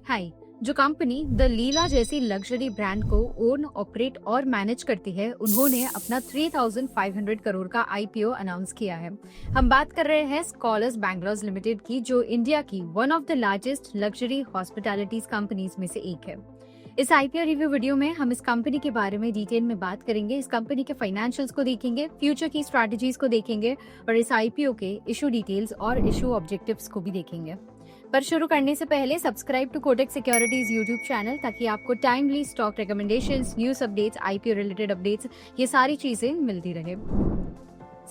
हाय। जो company the लीला जैसी luxury brand को ओन ऑपरेट और मैनेज करती है, उन्होंने अपना 3,500 करोड़ का आईपीओ अनाउंस किया है। हम बात कर रहे हैं स्कॉलर्स बैंगलोर लिमिटेड की, जो इंडिया की one of the largest luxury hospitalities companies में से एक है। इस आईपीओ रिव्यू वीडियो में हम इस कंपनी के बारे में डिटेल में बात करेंगे। इस कंपनी के फाइनेंशियल्स को देखेंगे, फ्यूचर की स्ट्रैटेजीज को देखेंगे और इस आईपीओ के इशू डिटेल्स और इशू ऑब्जेक्टिव्स को भी देखेंगे। पर शुरू करने से पहले subscribe to Kotak securities YouTube channel, ताकि आपको timely stock recommendations, news updates, IPO related updates, ये सारी चीजें मिलती रहे।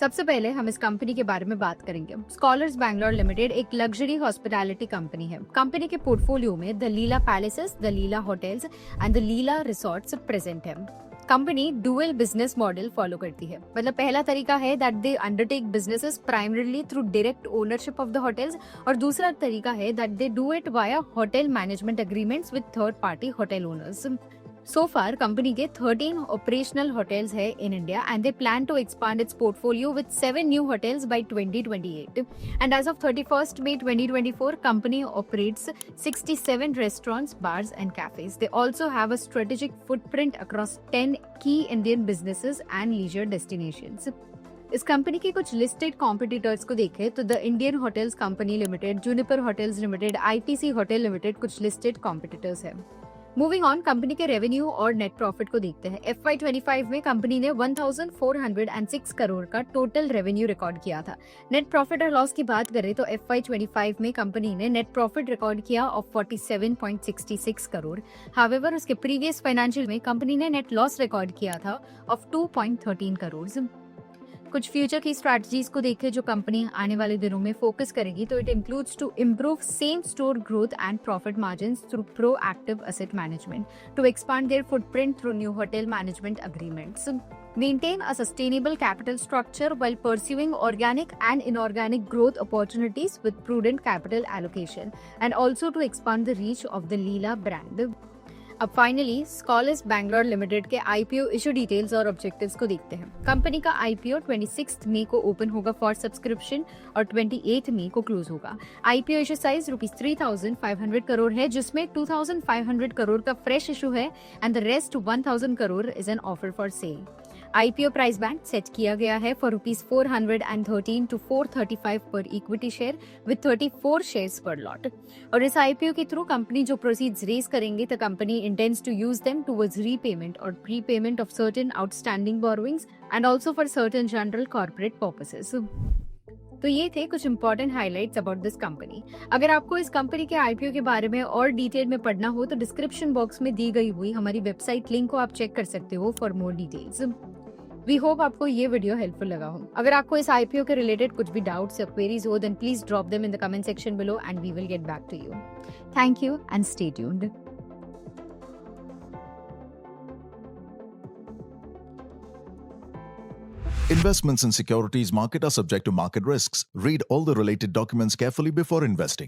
सबसे पहले हम इस कंपनी के बारे में बात करेंगे। स्कॉलर्स बैंगलोर लिमिटेड एक लग्जरी हॉस्पिटैलिटी कंपनी है। कंपनी के पोर्टफोलियो में the Leela palaces, the Leela hotels and the Leela resorts present है। Company dual business model follow करती है। मतलब पहला तरीका है that they undertake businesses primarily through direct ownership of the hotels, और दूसरा तरीका है that they do it via hotel management agreements with third party hotel owners. So far, company के 13 operational hotels है in India and they plan to expand its portfolio with 7 new hotels by 2028. And as of 31st May 2024, company operates 67 restaurants, bars and cafes. They also have a strategic footprint across 10 key Indian businesses and leisure destinations. इस company के कुछ listed competitors को देखें तो the Indian hotels company limited, Juniper hotels limited, ITC hotel limited कुछ listed competitors है। Moving on, company के revenue और नेट प्रॉफिट को देखते हैं। FY25 में कंपनी ने 1406 करोड़ का टोटल रेवेन्यू रिकॉर्ड किया था। नेट प्रॉफिट और लॉस की बात करें तो FY25 में कंपनी ने नेट प्रॉफिट रिकॉर्ड किया ऑफ 47.66 करोड़। हावेवर उसके प्रीवियस फाइनेंशियल में कंपनी ने नेट लॉस रिकॉर्ड किया था ऑफ 2.13 करोड़। कुछ फ्यूचर की स्ट्रैटेजीज को देखें जो कंपनी आने वाले दिनों में फोकस करेगी, तो it includes to improve same store growth and profit margins through proactive asset management, to expand their footprint through new hotel management agreements, maintain a sustainable capital structure while pursuing organic and inorganic growth opportunities with prudent capital allocation, and also to expand the reach of the Leela brand. अब finally scholars Bangalore limited के IPO issue details और objectives को देखते हैं। Company का IPO 26 मई को open होगा for subscription और 28 मई को क्लोज होगा। आईपीओ इशू साइज ₹3,500 करोड़ है, जिसमें 2,500 करोड़ का फ्रेश इशू है and the rest 1,000 crore is an offer for sale. IPO price band set किया गया है for ₹413 to 435 per equity share with 34 shares per lot. और इस आईपीओ के थ्रू कंपनी जो प्रोसीड्स रेज करेंगे, the company intends to use them towards repayment और prepayment of certain outstanding borrowings and also for certain general corporate purposes. तो ये थे कुछ important highlights about this company. अगर आपको इस कंपनी के आईपीओ के बारे में और डिटेल में पढ़ना हो तो डिस्क्रिप्शन बॉक्स में दी गई हुई हमारी वेबसाइट लिंक को आप चेक कर सकते हो for more details. We hope आपको ये वीडियो हेल्पफुल लगा हो। अगर आपको इस आईपीओ के रिलेटेड कुछ भी डाउट्स या क्वेरीज हो, then please drop them in the comment section below and we will get back to you. Thank you and stay tuned. Investments in securities market are subject to market risks. Read all the related documents carefully before investing.